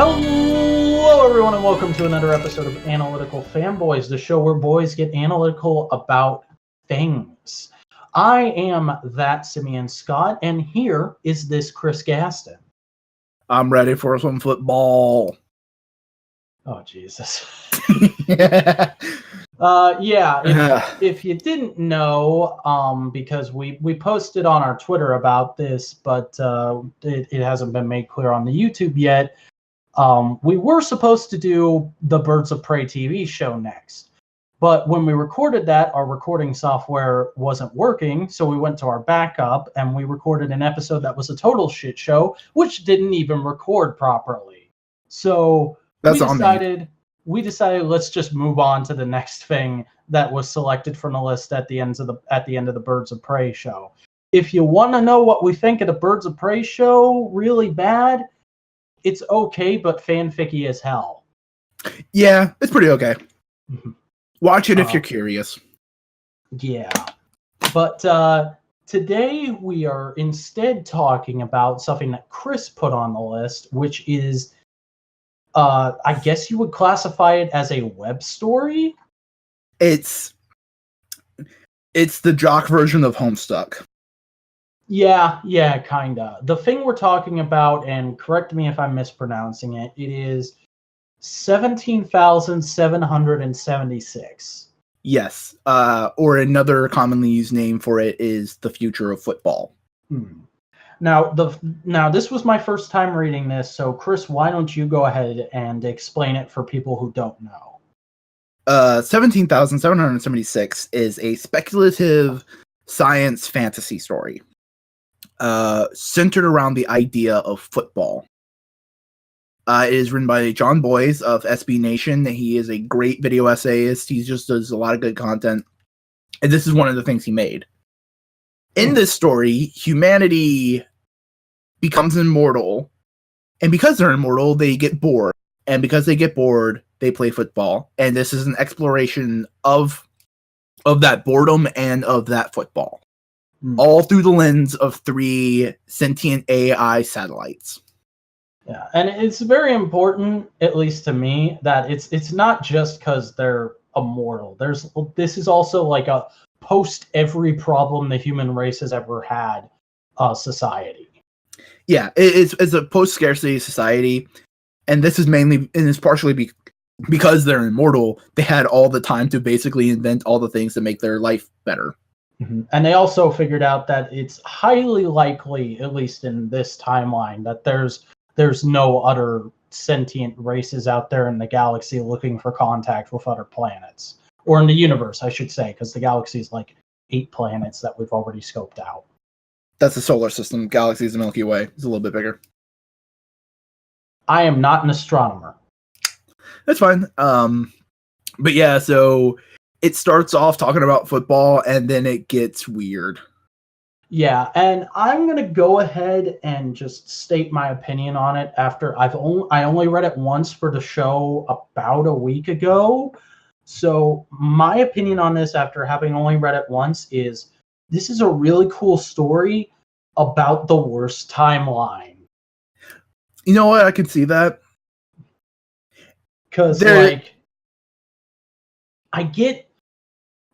Hello, everyone, and welcome to another episode of Analytical Fanboys, the show where boys get analytical about things. I am that Simeon Scott, and here is this Chris Gaston. I'm ready for some football. Oh, Jesus. Yeah. If you didn't know, because we posted on our Twitter about this, but it hasn't been made clear on the YouTube yet. We were supposed to do the Birds of Prey TV show next, but when we recorded that, our recording software wasn't working, so we went to our backup and we recorded an episode that was a total shit show, which didn't even record properly. So we decided let's just move on to the next thing that was selected from the list at the end of the Birds of Prey show. If you want to know what we think of the Birds of Prey show really bad, it's okay, but fanficky as hell. Yeah, it's pretty okay. Watch it if you're curious. Yeah. But today we are instead talking about something that Chris put on the list, which is, I guess you would classify it as a web story? It's the jock version of Homestuck. Yeah, kinda. The thing we're talking about, and correct me if I'm mispronouncing it, it is 17,776. Yes, or another commonly used name for it is the future of football. Now this was my first time reading this, so Chris, why don't you go ahead and explain it for people who don't know? 17,776 is a speculative science fantasy story. Centered around the idea of football. It is written by John Bois of SB Nation. He is a great video essayist. He just does a lot of good content. And this is one of the things he made. In this story, humanity becomes immortal. And because they're immortal, they get bored. And because they get bored, they play football. And this is an exploration of that boredom and of that football. All through the lens of 3 sentient AI satellites. Yeah, and it's very important, at least to me, that it's not just because they're immortal. This is also like a post every problem the human race has ever had society. Yeah, it's a post scarcity society, and this is mainly and it's partially because they're immortal. They had all the time to basically invent all the things that make their life better. And they also figured out that it's highly likely, at least in this timeline, that there's no other sentient races out there in the galaxy looking for contact with other planets. Or in the universe, I should say, because the galaxy is like 8 planets that we've already scoped out. That's the solar system. Galaxy is the Milky Way. It's a little bit bigger. I am not an astronomer. That's fine. But yeah, so it starts off talking about football, and then it gets weird. Yeah, and I'm gonna go ahead and just state my opinion on it after I only read it once for the show about a week ago. So my opinion on this, after having only read it once, is this is a really cool story about the worst timeline. You know what? I can see that. Because I get.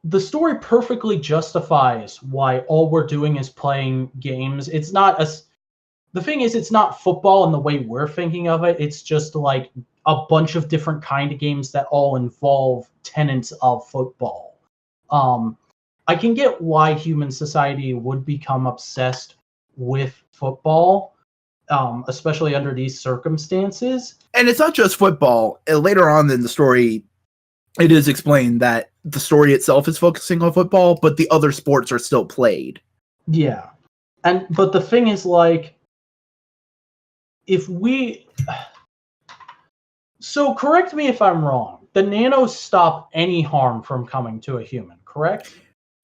The story perfectly justifies why all we're doing is playing games. It's not the thing is, it's not football in the way we're thinking of it. It's just like a bunch of different kind of games that all involve tenets of football. I can get why human society would become obsessed with football, especially under these circumstances. And it's not just football. Later on in the story, it is explained that the story itself is focusing on football, but the other sports are still played. Yeah. But the thing is, like, so correct me if I'm wrong. The nanos stop any harm from coming to a human, correct?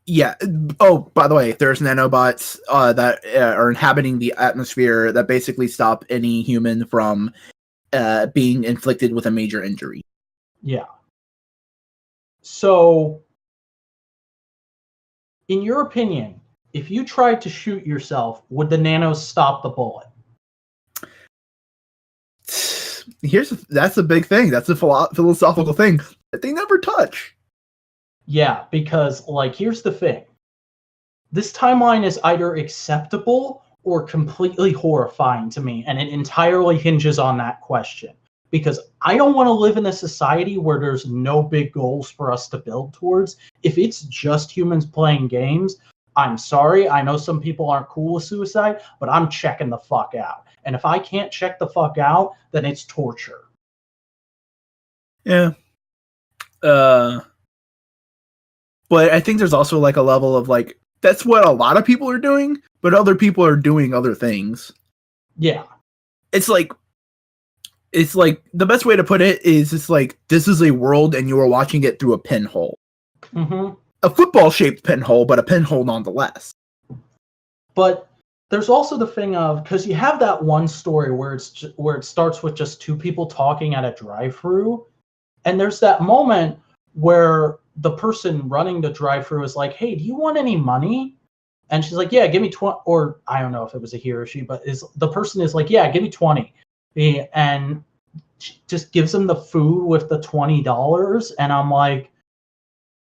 Yeah. Oh, by the way, there's nanobots that are inhabiting the atmosphere that basically stop any human from being inflicted with a major injury. Yeah. So, in your opinion, if you tried to shoot yourself, would the nanos stop the bullet? that's a big thing. That's a philosophical thing that they never touch. Yeah, because, like, here's the thing. This timeline is either acceptable or completely horrifying to me, and it entirely hinges on that question. Because I don't want to live in a society where there's no big goals for us to build towards. If it's just humans playing games, I'm sorry, I know some people aren't cool with suicide, but I'm checking the fuck out. And if I can't check the fuck out, then it's torture. Yeah. But I think there's also like a level of like, that's what a lot of people are doing, but other people are doing other things. Yeah. It's like the best way to put it is it's like, this is a world and you are watching it through a pinhole. Mm-hmm. A football-shaped pinhole, but a pinhole nonetheless. But there's also the thing of, because you have that one story where it starts with just two people talking at a drive-through, and there's that moment where the person running the drive-through is like, "Hey, do you want any money?" And she's like, "Yeah, give me 20." Or I don't know if it was a he or she, but the person is like, "Yeah, give me 20," and she just gives him the food with the $20, and I'm like,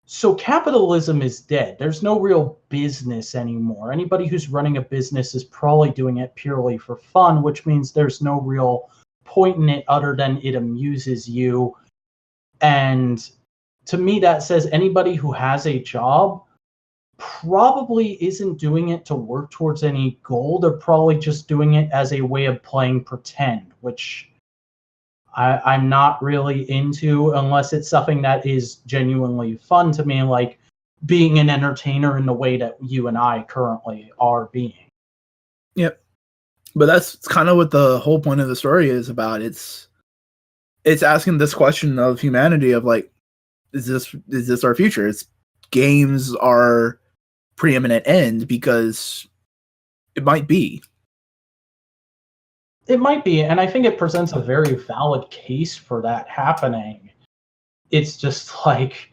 so capitalism is dead. There's no real business anymore. Anybody who's running a business is probably doing it purely for fun, which means there's no real point in it other than it amuses you. And to me, that says anybody who has a job probably isn't doing it to work towards any goal. They're probably just doing it as a way of playing pretend, which I'm not really into unless it's something that is genuinely fun to me, like being an entertainer in the way that you and I currently are being. Yep. But that's kind of what the whole point of the story is about. It's asking this question of humanity of like, is this our future? It's games are preeminent end because it might be. It might be, and I think it presents a very valid case for that happening. It's just like,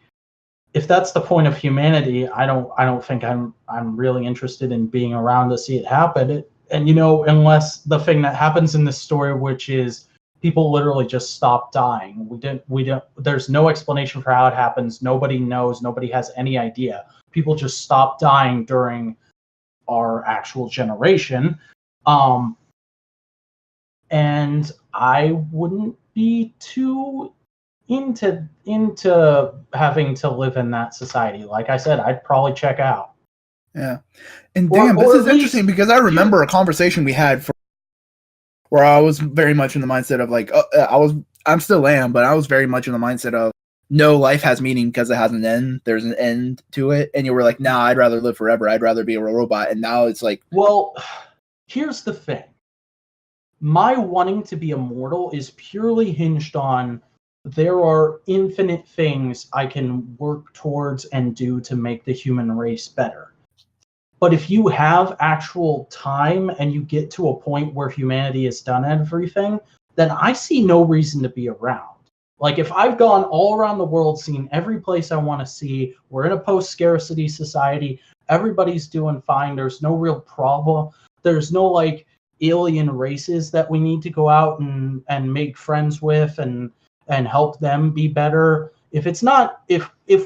if that's the point of humanity, I don't think I'm really interested in being around to see it happen. And unless the thing that happens in this story, which is people literally just stop dying. We don't. There's no explanation for how it happens. Nobody knows. Nobody has any idea. People just stop dying during our actual generation. And I wouldn't be too into having to live in that society. Like I said, I'd probably check out. Yeah. And damn, this is interesting because I remember a conversation we had where I was very much in the mindset of like, I'm still am, but I was very much in the mindset of no, life has meaning because it has an end. There's an end to it. And you were like, nah, I'd rather live forever. I'd rather be a robot. And now it's like, well, here's the thing. My wanting to be immortal is purely hinged on there are infinite things I can work towards and do to make the human race better. But if you have actual time and you get to a point where humanity has done everything, then I see no reason to be around. Like, if I've gone all around the world, seen every place I want to see, we're in a post-scarcity society, everybody's doing fine, there's no real problem, there's no, like, alien races that we need to go out and make friends with and help them be better. If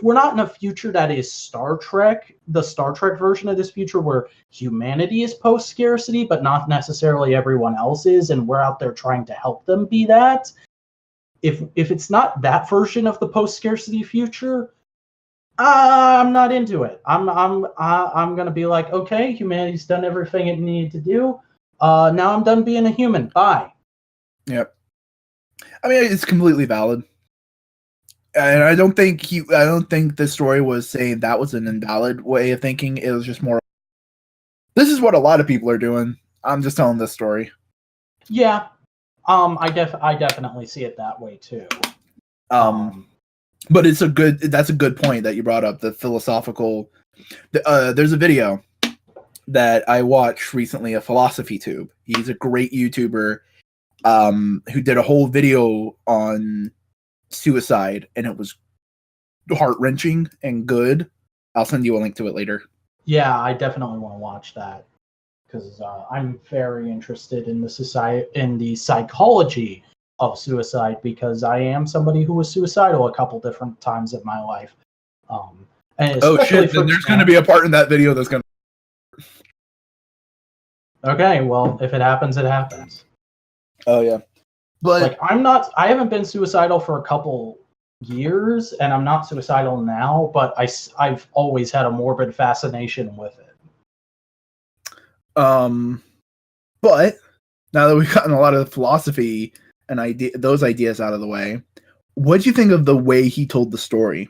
we're not in a future that is Star Trek, the Star Trek version of this future where humanity is post-scarcity, but not necessarily everyone else is, and we're out there trying to help them be that. If it's not that version of the post-scarcity future, I'm not into it. I'm gonna be like, okay, humanity's done everything it needed to do. Now I'm done being a human. Bye. Yep. I mean, it's completely valid. And I don't think this story was saying that was an invalid way of thinking. It was just more, this is what a lot of people are doing. I'm just telling this story. Yeah. I definitely see it that way too. But that's a good point that you brought up, the philosophical. There's a video that I watched recently, a Philosophy Tube. He's a great YouTuber who did a whole video on suicide, and it was heart-wrenching and good. I'll send you a link to it later. Yeah, I definitely want to watch that because I'm very interested in the psychology of suicide because I am somebody who was suicidal a couple different times in my life. And oh shit! Then there's going to be a part in that video that's going to. Okay, well, if it happens, it happens. Oh yeah, but like I haven't been suicidal for a couple years, and I'm not suicidal now, but I've always had a morbid fascination with it. But now that we've gotten a lot of the philosophy and those ideas out of the way, what do you think of the way he told the story?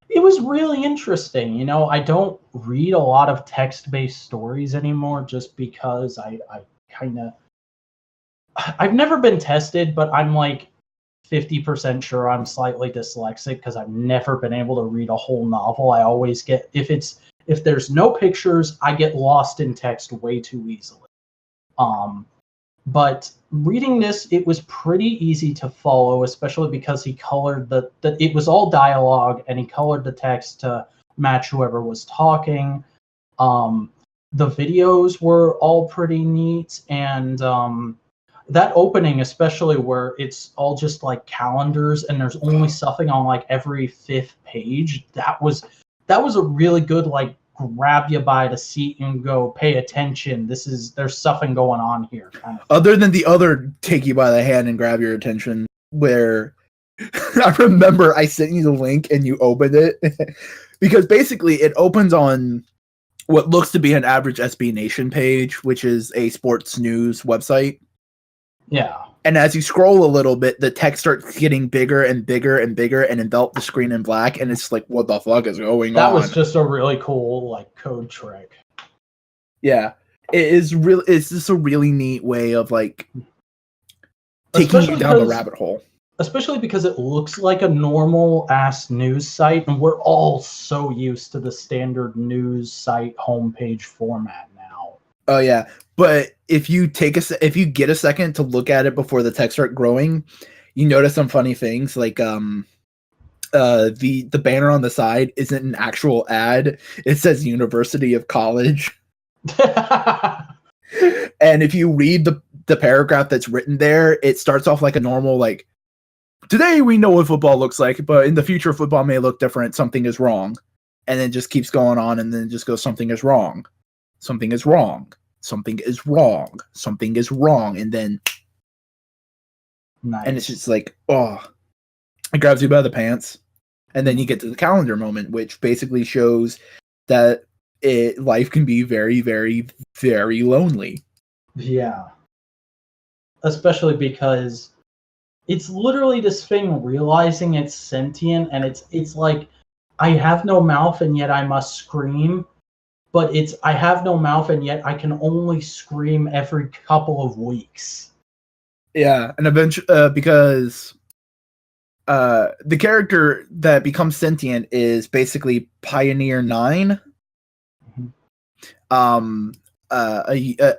It was really interesting. You know, I don't read a lot of text-based stories anymore just because I've never been tested, but I'm like 50% sure I'm slightly dyslexic because I've never been able to read a whole novel. I always get, if there's no pictures, I get lost in text way too easily. But reading this, it was pretty easy to follow, especially because he colored it was all dialogue, and he colored the text to match whoever was talking. The videos were all pretty neat, and that opening, especially where it's all just like calendars and there's only something on like every 5th page, that was a really good, like, grab you by the seat and go, pay attention, there's something going on here kind of. Other than the other take you by the hand and grab your attention, where I remember I sent you the link and you opened it because basically it opens on what looks to be an average SB Nation page, which is a sports news website. Yeah. And as you scroll a little bit, the text starts getting bigger and bigger and bigger and envelop the screen in black. And it's like, what the fuck is going on? That was just a really cool, like, code trick. Yeah. It's just a really neat way of, like, taking you down the rabbit hole. Especially because it looks like a normal-ass news site, and we're all so used to the standard news site homepage format now. Oh, yeah. But if you get a second to look at it before the text start growing, you notice some funny things. Like the banner on the side isn't an actual ad. It says University of College. And if you read the paragraph that's written there, it starts off like a normal, like, today we know what football looks like, but in the future football may look different. Something is wrong. And then it just keeps going on, and then it just goes, something is wrong. Something is wrong. Something is wrong. Something is wrong. And then nice. And it's just like, oh, it grabs you by the pants. And then you get to the calendar moment, which basically shows that life can be very, very, very lonely. Yeah. Especially because it's literally this thing realizing it's sentient, and it's like, I have no mouth and yet I must scream. But I have no mouth and yet I can only scream every couple of weeks. Yeah, and eventually, because the character that becomes sentient is basically Pioneer 9, a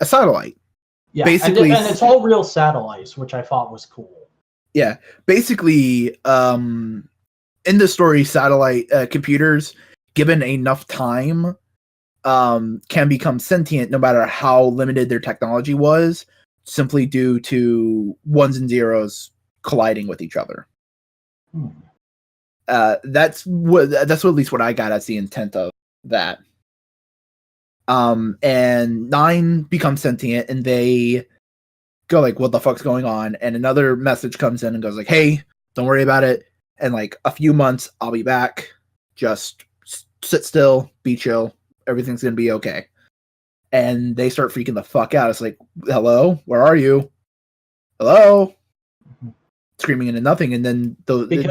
satellite. Yeah, basically, and it's all real satellites, which I thought was cool. Yeah, basically, in the story, satellite computers, given enough time, can become sentient no matter how limited their technology was, simply due to ones and zeros colliding with each other. That's at least what I got as the intent of that. And 9 becomes sentient, and they go like, what the fuck's going on? And another message comes in and goes like, hey, don't worry about it. And like a few months, I'll be back. Just sit still, be chill. Everything's going to be okay. And they start freaking the fuck out. It's like, hello, where are you? Hello? Screaming into nothing. And then we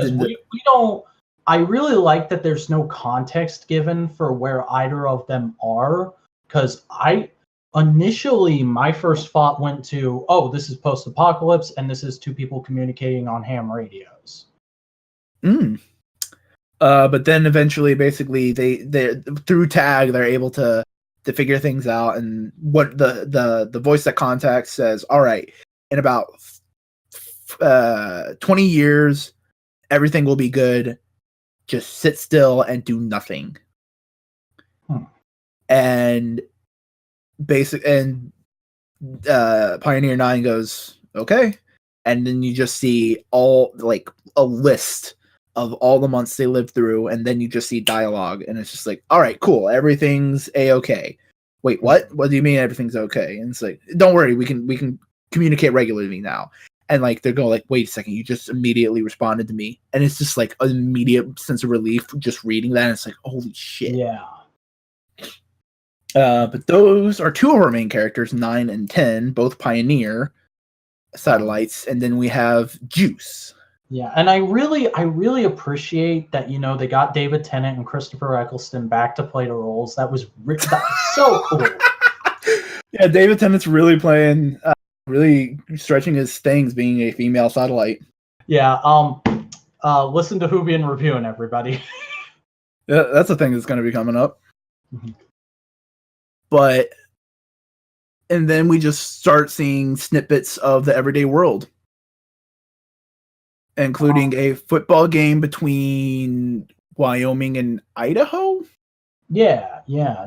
don't, I really like that there's no context given for where either of them are. Because initially, my first thought went to, oh, this is post-apocalypse, and this is two people communicating on ham radios. But then eventually, basically, they through tag, they're able to figure things out. And what the voice that contacts says, all right, in about 20 years, everything will be good. Just sit still and do nothing. And Pioneer 9 goes, okay. and then you just see all like a list of all the months they lived through, and then you just see dialogue, and it's just like, all right, cool, everything's a-okay. Wait, what? What do you mean everything's okay? And it's like, don't worry, we can communicate regularly now. And like they're going like, wait a second, you just immediately responded to me, and it's just like an immediate sense of relief just reading that. And it's like, holy shit. Yeah. But those are two of our main characters, 9 and 10, both Pioneer satellites, and then we have Juice. Yeah, and I really appreciate that, they got David Tennant and Christopher Eccleston back to play the roles. That was so cool. Yeah, David Tennant's really playing, really stretching his things being a female satellite. Yeah, listen to Who Been Reviewing, everybody. Yeah, that's a thing that's going to be coming up. Mm-hmm. And then we just start seeing snippets of the everyday world, including a football game between Wyoming and Idaho. Yeah,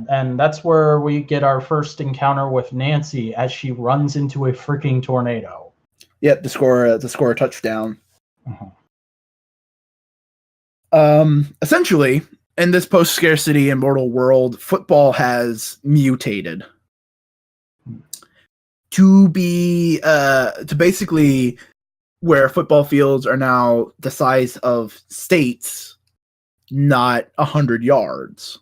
and that's where we get our first encounter with Nancy as she runs into a freaking tornado. Yep, to score a touchdown. Essentially, in this post-scarcity immortal world, football has mutated to be to basically where football fields are now the size of states, not 100 yards.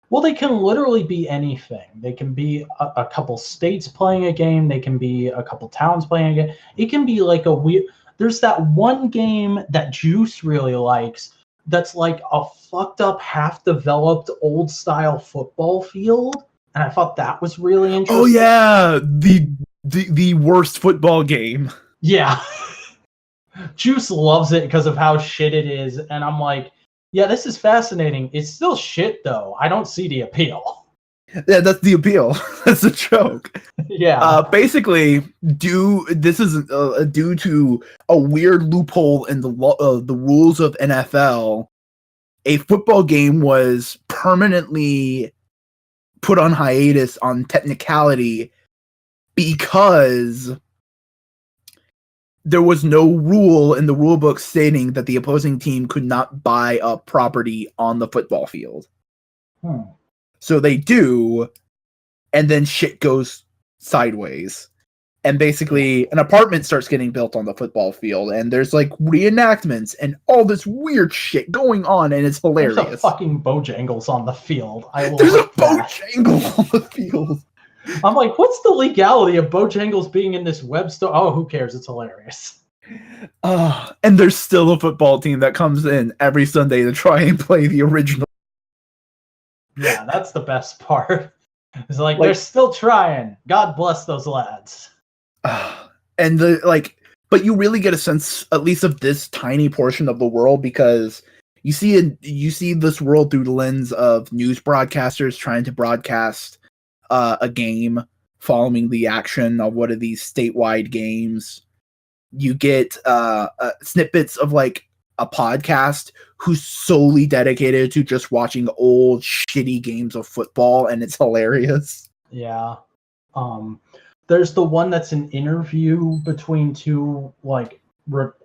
Well, they can literally be anything. They can be a couple states playing a game. They can be a couple towns playing a game. It can be like a weird... There's that one game that Juice really likes that's like a fucked up, half-developed, old-style football field. And I thought that was really interesting. Oh, yeah! The worst football game. Yeah. Juice loves it because of how shit it is. And I'm like, yeah, this is fascinating. It's still shit, though. I don't see the appeal. Yeah, that's the appeal. That's a joke. Yeah. Basically, due to a weird loophole in the rules of NFL, a football game was permanently put on hiatus on technicality because there was no rule in the rule book stating that the opposing team could not buy up property on the football field. So they do, and then shit goes sideways. And basically, an apartment starts getting built on the football field, and there's like reenactments and all this weird shit going on, and it's hilarious. There's a fucking Bojangles on the field. There's a Bojangles on the field. I'm like, what's the legality of Bojangles being in this web store? Oh, who cares? It's hilarious. And there's still a football team that comes in every Sunday to try and play the original. Yeah, that's the best part. It's like they're still trying. God bless those lads. And but you really get a sense, at least of this tiny portion of the world, because you see this world through the lens of news broadcasters trying to broadcast a game following the action of one of these statewide games. You get snippets of like a podcast who's solely dedicated to just watching old shitty games of football, and it's hilarious. Yeah. There's the one that's an interview between two, like,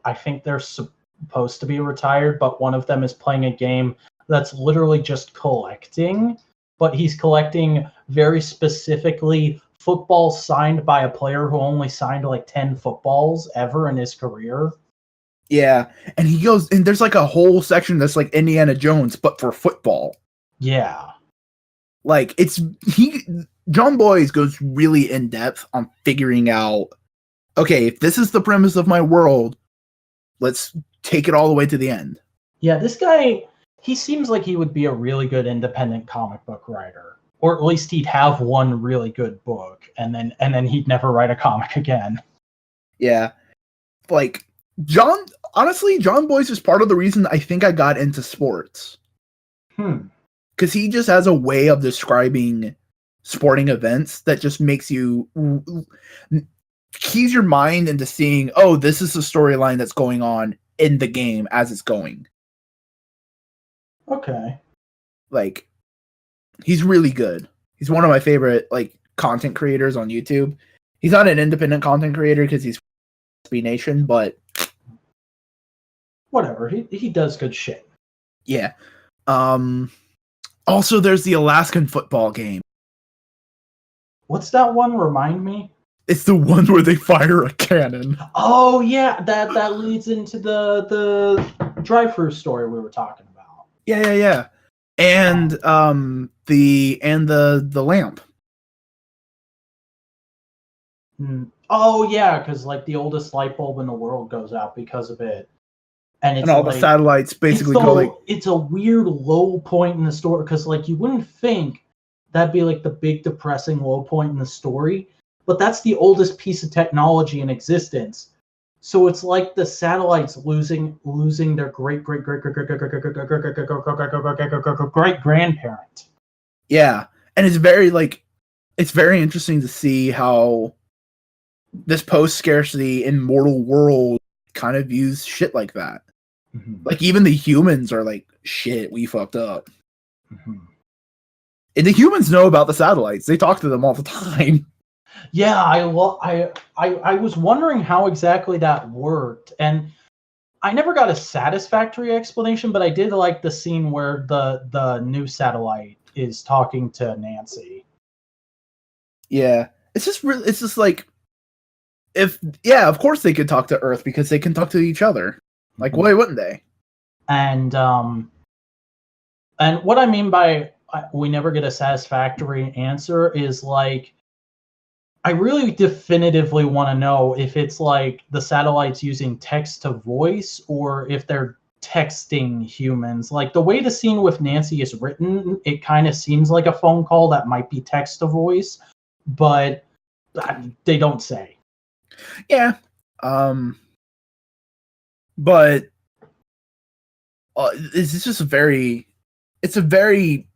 I think they're supposed to be retired, but one of them is playing a game that's literally just collecting, but he's collecting very specifically football signed by a player who only signed like 10 footballs ever in his career. Yeah, and he goes, and there's like a whole section that's like Indiana Jones, but for football. Yeah. Like, John Bois goes really in depth on figuring out, okay, if this is the premise of my world, let's take it all the way to the end. Yeah, this guy, he seems like he would be a really good independent comic book writer. Or at least he'd have one really good book, and then he'd never write a comic again. Yeah. Like, John Bois is part of the reason I think I got into sports. Because he just has a way of describing sporting events that just makes you keys your mind into seeing, oh, this is the storyline that's going on in the game as it's going. Okay. Like, he's really good. He's one of my favorite like content creators on YouTube. He's not an independent content creator because he's SB Nation, but whatever. He does good shit. Yeah. Also, there's the Alaskan football game. What's that one? Remind me. It's the one where they fire a cannon. Oh yeah, that leads into the drive-through story we were talking about. Yeah. And the lamp. Oh yeah, because like the oldest light bulb in the world goes out because of it, and all the satellites basically go like. It's a weird low point in the story because like you wouldn't think that'd be like the big depressing low point in the story, but that's the oldest piece of technology in existence. So it's like the satellites losing their great grandparent. Yeah, and it's very interesting to see how this post-scarcity immortal world kind of views shit like that. Mm-hmm. Like even the humans are like, shit, we fucked up. Mm-hmm. And the humans know about the satellites. They talk to them all the time. Yeah, I was wondering how exactly that worked, and I never got a satisfactory explanation, but I did like the scene where the new satellite is talking to Nancy. Yeah, it's just like, of course they could talk to Earth because they can talk to each other. Like, why wouldn't they? And what I mean by we never get a satisfactory answer is like, I really definitively want to know if it's like the satellites using text to voice or if they're texting humans. Like the way the scene with Nancy is written, it kind of seems like a phone call that might be text to voice, but they don't say. Yeah. But it's just it's a very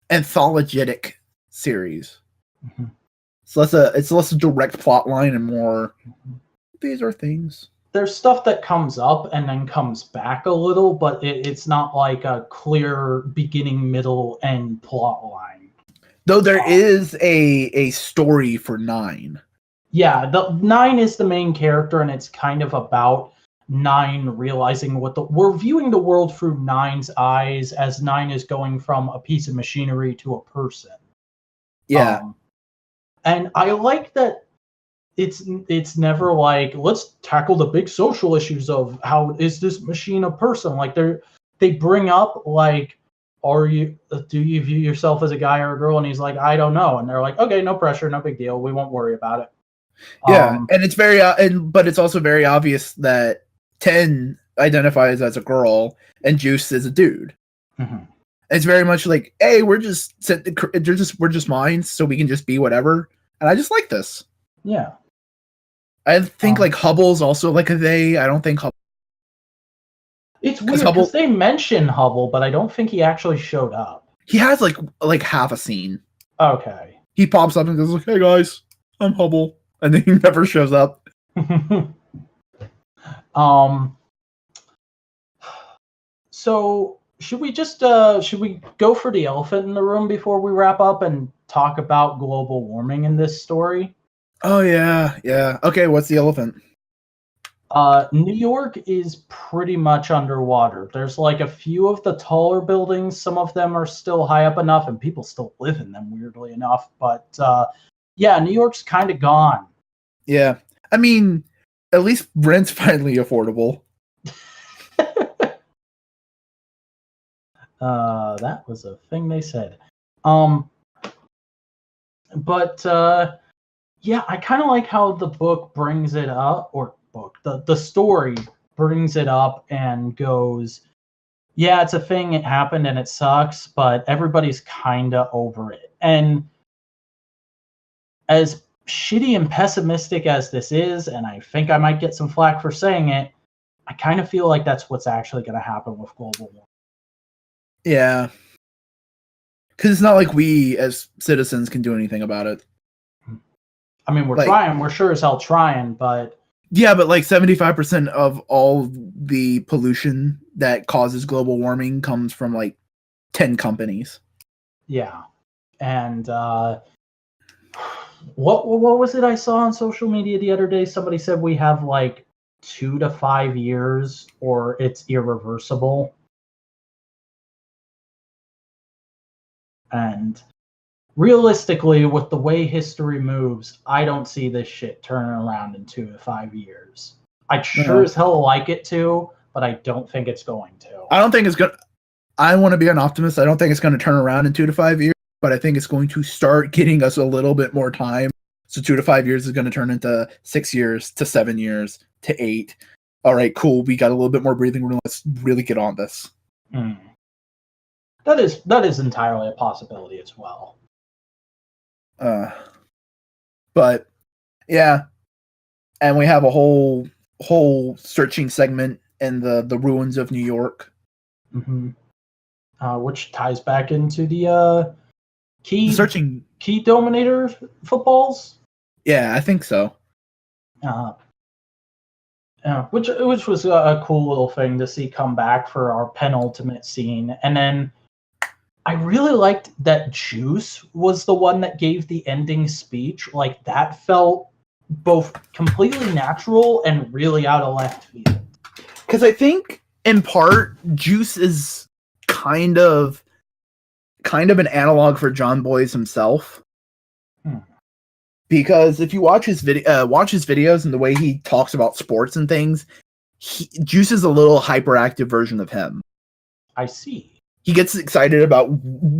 anthologetic series. Mm-hmm. It's less a direct plot line and more, these are things. There's stuff that comes up and then comes back a little, but it's not like a clear beginning, middle, end plot line. Though there is a story for 9. Yeah, the 9 is the main character, and it's kind of about 9 realizing we're viewing the world through 9's eyes as 9 is going from a piece of machinery to a person. Yeah. And I like that it's never like, let's tackle the big social issues of how is this machine a person? Like they bring up like, do you view yourself as a guy or a girl? And he's like, I don't know. And they're like, okay, no pressure, no big deal. We won't worry about it. Yeah, and it's very but it's also very obvious that 10 identifies as a girl and Juice is a dude. Mm-hmm. It's very much like, hey, we're just minds, so we can just be whatever. And I just like this. Yeah. I think like Hubble's also like a they. I don't think Hubble. It's weird because they mention Hubble, but I don't think he actually showed up. He has like half a scene. Okay. He pops up and goes like, "Hey guys, I'm Hubble," and then he never shows up. So should we go for the elephant in the room before we wrap up and talk about global warming in this story? Oh yeah. Okay, what's the elephant? New York is pretty much underwater. There's like a few of the taller buildings. Some of them are still high up enough, and people still live in them, weirdly enough. But yeah, New York's kind of gone. Yeah, I mean, at least rent's finally affordable. That was a thing they said. But yeah, I kind of like how the book brings it up, or the story brings it up and goes, yeah, it's a thing, it happened and it sucks, but everybody's kind of over it. And as shitty and pessimistic as this is, and I think I might get some flack for saying it, I kind of feel like that's what's actually going to happen with global warming. Yeah. Because it's not like we as citizens can do anything about it. I mean, we're trying. We're sure as hell trying, but... Yeah, but like 75% of all the pollution that causes global warming comes from like 10 companies. Yeah. And What was it I saw on social media the other day? Somebody said we have like 2 to 5 years or it's irreversible. And realistically, with the way history moves, I don't see this shit turning around in 2 to 5 years. I'd sure as hell like it to, but I don't think it's going to. I don't think it's going to. I want to be an optimist. I don't think it's going to turn around in 2 to 5 years, but I think it's going to start getting us a little bit more time. So 2 to 5 years is going to turn into 6 years to 7 years to 8. All right, cool. We got a little bit more breathing room. Let's really get on this. That is entirely a possibility as well. But yeah, and we have a whole searching segment in the ruins of New York, which ties back into the key dominator footballs. Yeah, I think so. Which was a cool little thing to see come back for our penultimate scene, and then I really liked that Juice was the one that gave the ending speech. Like, that felt both completely natural and really out of left field. Because I think, in part, Juice is kind of an analog for John Bois himself. Because if you watch his videos and the way he talks about sports and things, Juice is a little hyperactive version of him. I see. He gets excited about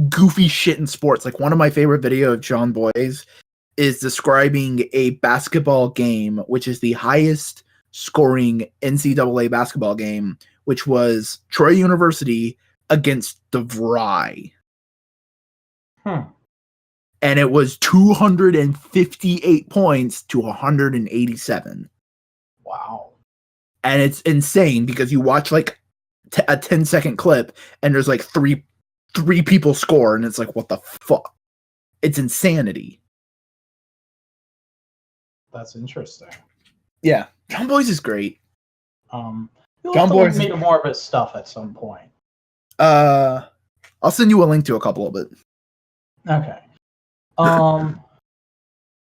goofy shit in sports. Like, one of my favorite videos of John Bois is describing a basketball game, which is the highest scoring NCAA basketball game, which was Troy University against DeVry. And it was 258 points to 187. Wow. And it's insane because you watch like a 10-second clip and there's like three people score and it's like, what the fuck? It's insanity. That's interesting. Yeah, John Bois is great. John Bois made more of his stuff at some point. I'll send you a link to a couple of it. Okay.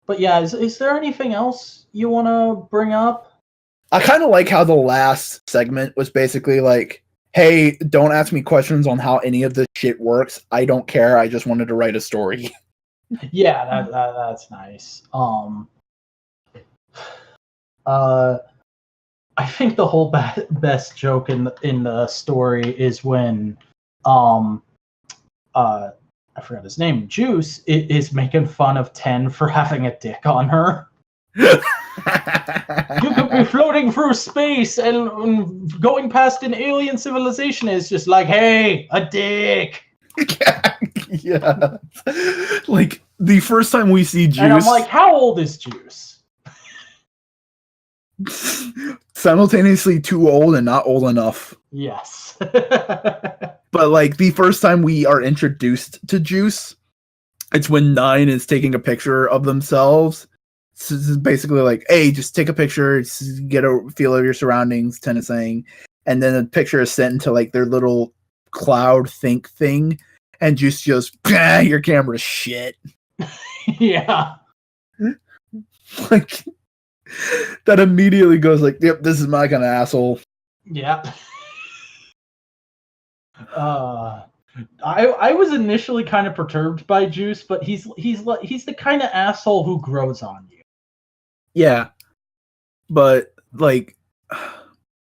But yeah, is there anything else you want to bring up? I kind of like how the last segment was basically like, hey, don't ask me questions on how any of this shit works. I don't care. I just wanted to write a story. Yeah, that's nice. I think the whole best joke in the story is when I forgot his name, Juice, is making fun of 10 for having a dick on her. You could be floating through space and going past an alien civilization is just like, hey, a dick. Yeah. Like, the first time we see Juice... And I'm like, how old is Juice? Simultaneously too old and not old enough. Yes. But, like, the first time we are introduced to Juice, it's when Nine is taking a picture of themselves. So this is basically like, hey, just take a picture, just get a feel of your surroundings, kind of saying. And then the picture is sent into, like, their little cloud think thing. And Juice goes, your camera's shit. Yeah. Like, that immediately goes like, yep, this is my kind of asshole. Yeah. I was initially kind of perturbed by Juice, but he's the kind of asshole who grows on you. Yeah, but like,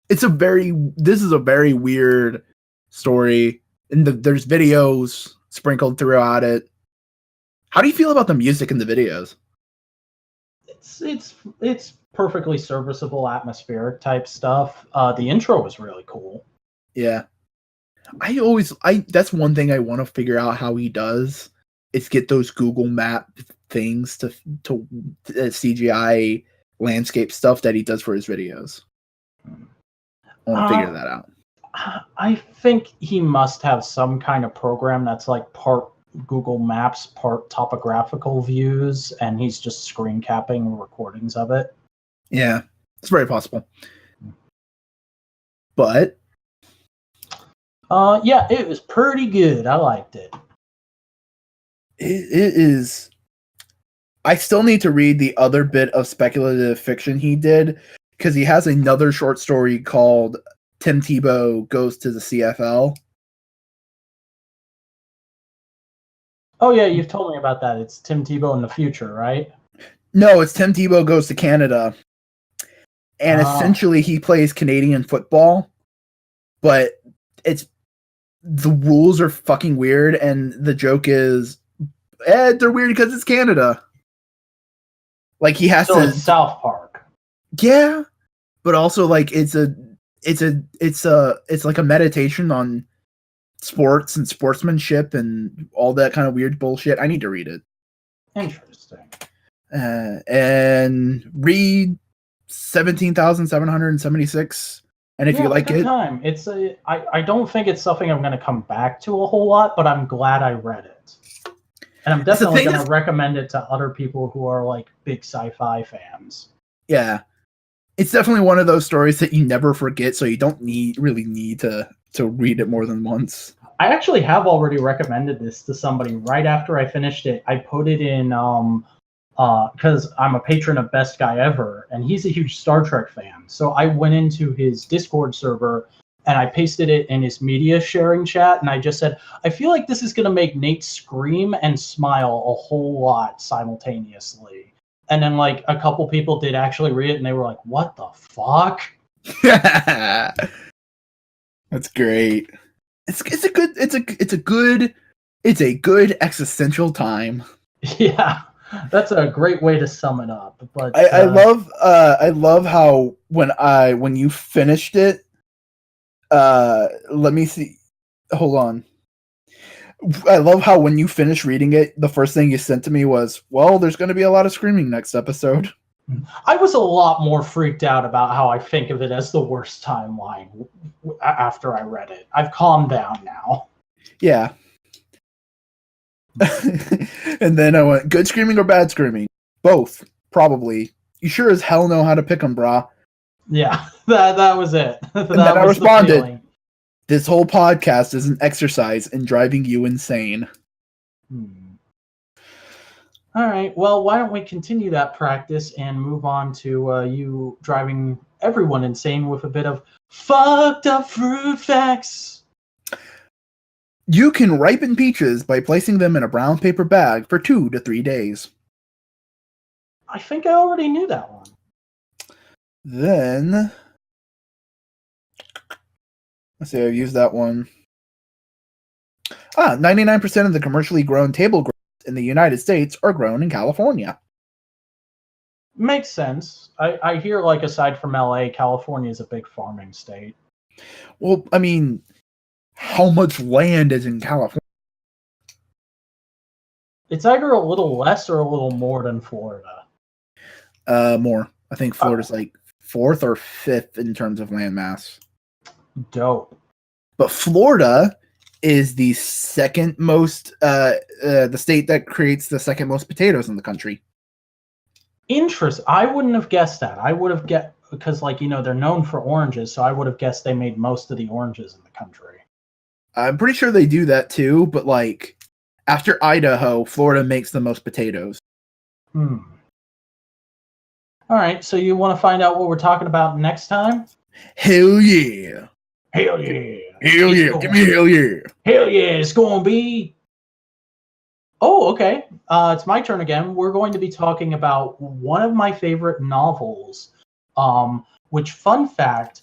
this is a very weird story, and there's videos sprinkled throughout it. How do you feel about the music in the videos? It's perfectly serviceable, atmospheric type stuff. The intro was really cool. Yeah. That's one thing I want to figure out how he does is get those Google Map things to CGI landscape stuff that he does for his videos. I want to figure that out. I think he must have some kind of program that's like part Google Maps, part topographical views, and he's just screen capping recordings of it. Yeah, it's very possible. But yeah, it was pretty good. I liked it. It is. I still need to read the other bit of speculative fiction he did, because he has another short story called Tim Tebow Goes to the CFL. Oh yeah, you've told me about that. It's Tim Tebow in the future, right? No, it's Tim Tebow Goes to Canada. And essentially he plays Canadian football, but the rules are fucking weird, and the joke is, they're weird because it's Canada. Like he has to. It's South Park. Yeah, but also like it's like a meditation on sports and sportsmanship and all that kind of weird bullshit. I need to read it. Interesting. And read 17,776. And if you like it, time. I don't think it's something I'm going to come back to a whole lot, but I'm glad I read it. And I'm definitely going to recommend it to other people who are like big sci-fi fans. Yeah. It's definitely one of those stories that you never forget, so you don't really need to read it more than once. I actually have already recommended this to somebody right after I finished it. I put it in because I'm a patron of Best Guy Ever, and he's a huge Star Trek fan. So I went into his Discord server and I pasted it in his media sharing chat, and I just said, I feel like this is going to make Nate scream and smile a whole lot simultaneously. And then like a couple people did actually read it, and they were like, what the fuck? That's great. It's a good existential time. Yeah. That's a great way to sum it up. But I love how when you finished it, let me see. Hold on. I love how when you finished reading it, the first thing you sent to me was, well, there's going to be a lot of screaming next episode. I was a lot more freaked out about how I think of it as the worst timeline after I read it. I've calmed down now. Yeah. And then I went, good screaming or bad screaming? Both, probably. You sure as hell know how to pick them, brah. Yeah, that was it. And then I responded, this whole podcast is an exercise in driving you insane. All right, well, why don't we continue that practice and move on to you driving everyone insane with a bit of fucked up fruit facts. You can ripen peaches by placing them in a brown paper bag for 2 to 3 days. I think I already knew that one. Then, let's see, I've used that one. 99% of the commercially grown table grapes in the United States are grown in California. Makes sense. I hear, like, aside from LA, California is a big farming state. Well, I mean, how much land is in California? It's either a little less or a little more than Florida. More. I think Florida's like 4th or 5th in terms of land mass. Dope. But Florida is the second most, the state that creates the second most potatoes in the country. Interest. I wouldn't have guessed that. I would have guessed, because, like, you know, they're known for oranges, so I would have guessed they made most of the oranges in the country. I'm pretty sure they do that too, but like after Idaho, Florida makes the most potatoes. All right, so you want to find out what we're talking about next time? Hell yeah. Hell yeah. Hell yeah. Give me hell yeah. Hell yeah, it's going to be... Oh, okay. It's my turn again. We're going to be talking about one of my favorite novels, which, fun fact,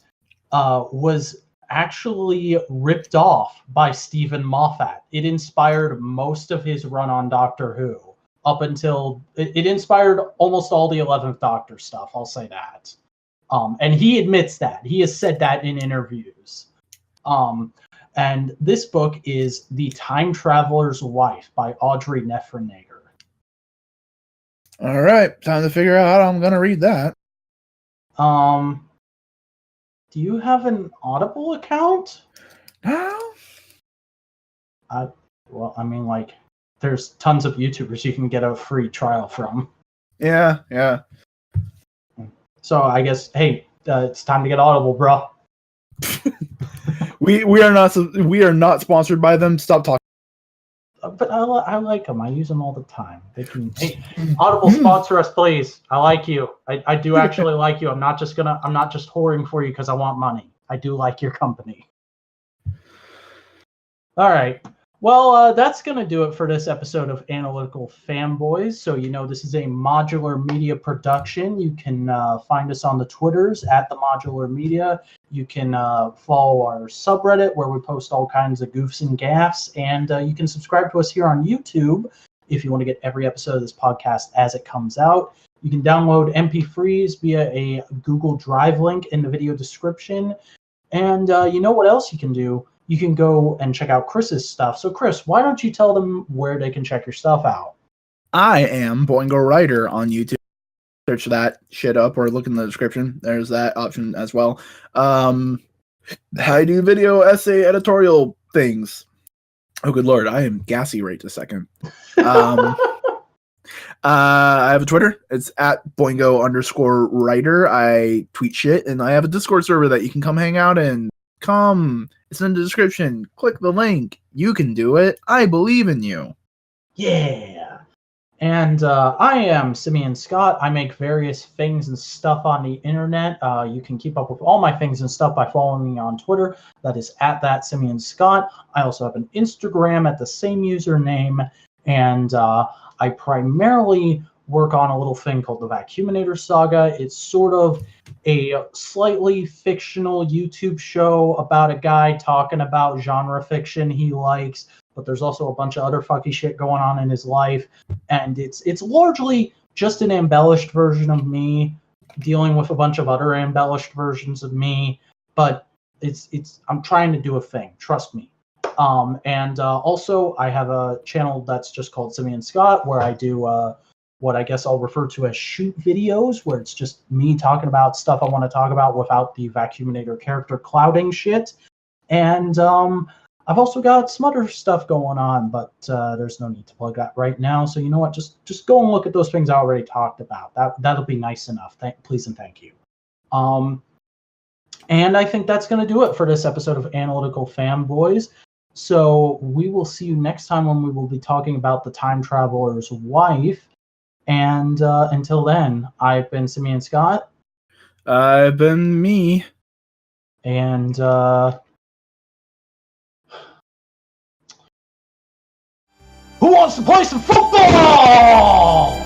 was actually ripped off by Stephen Moffat. It inspired most of his run on Doctor Who, up until... It inspired almost all the 11th Doctor stuff, I'll say that. And he admits that. He has said that in interviews. And this book is The Time Traveler's Wife by Audrey Neffrenegger. All right, time to figure out how I'm going to read that. Do you have an Audible account? No. Well, I mean, like, there's tons of YouTubers you can get a free trial from. Yeah. So I guess, hey, it's time to get Audible, bro. We are not sponsored by them. Stop talking. but I like them. I use them all the time. They can. Hey, Audible, sponsor us, please. I like you. I do actually like you. I'm not just whoring for you because I want money. I do like your company. All right. Well, that's going to do it for this episode of Analytical Fanboys. So, this is a Modular Media production. You can find us on the Twitters at the Modular Media. You can follow our subreddit where we post all kinds of goofs and gaffs. And you can subscribe to us here on YouTube if you want to get every episode of this podcast as it comes out. You can download MP3s via a Google Drive link in the video description. And you know what else you can do? You can go and check out Chris's stuff. So, Chris, why don't you tell them where they can check your stuff out? I am Boingo Writer on YouTube. Search that shit up or look in the description. There's that option as well. I do video essay editorial things. Oh, good Lord. I am gassy right this second. I have a Twitter. It's at Boingo_writer. I tweet shit, and I have a Discord server that you can come hang out in. Come. It's in the description. Click the link. You can do it. I believe in you. Yeah. And I am Simeon Scott. I make various things and stuff on the internet. You can keep up with all my things and stuff by following me on Twitter. That is at that Simeon Scott. I also have an Instagram at the same username. And I primarily work on a little thing called the Vacuuminator Saga. It's sort of a slightly fictional YouTube show about a guy talking about genre fiction he likes, but there's also a bunch of other fucky shit going on in his life, and it's largely just an embellished version of me dealing with a bunch of other embellished versions of me, but I'm trying to do a thing, trust me. And also I have a channel that's just called Simeon Scott, where I do what I guess I'll refer to as shoot videos, where it's just me talking about stuff I want to talk about without the Vacuuminator character clouding shit. And I've also got some other stuff going on, but there's no need to plug that right now. So you know what? Just go and look at those things I already talked about. That'll be nice enough. Please and thank you. And I think that's going to do it for this episode of Analytical Fanboys. So we will see you next time when we will be talking about the time traveler's wife. And until then, I've been Simeon Scott. I've been me. And who wants to play some football?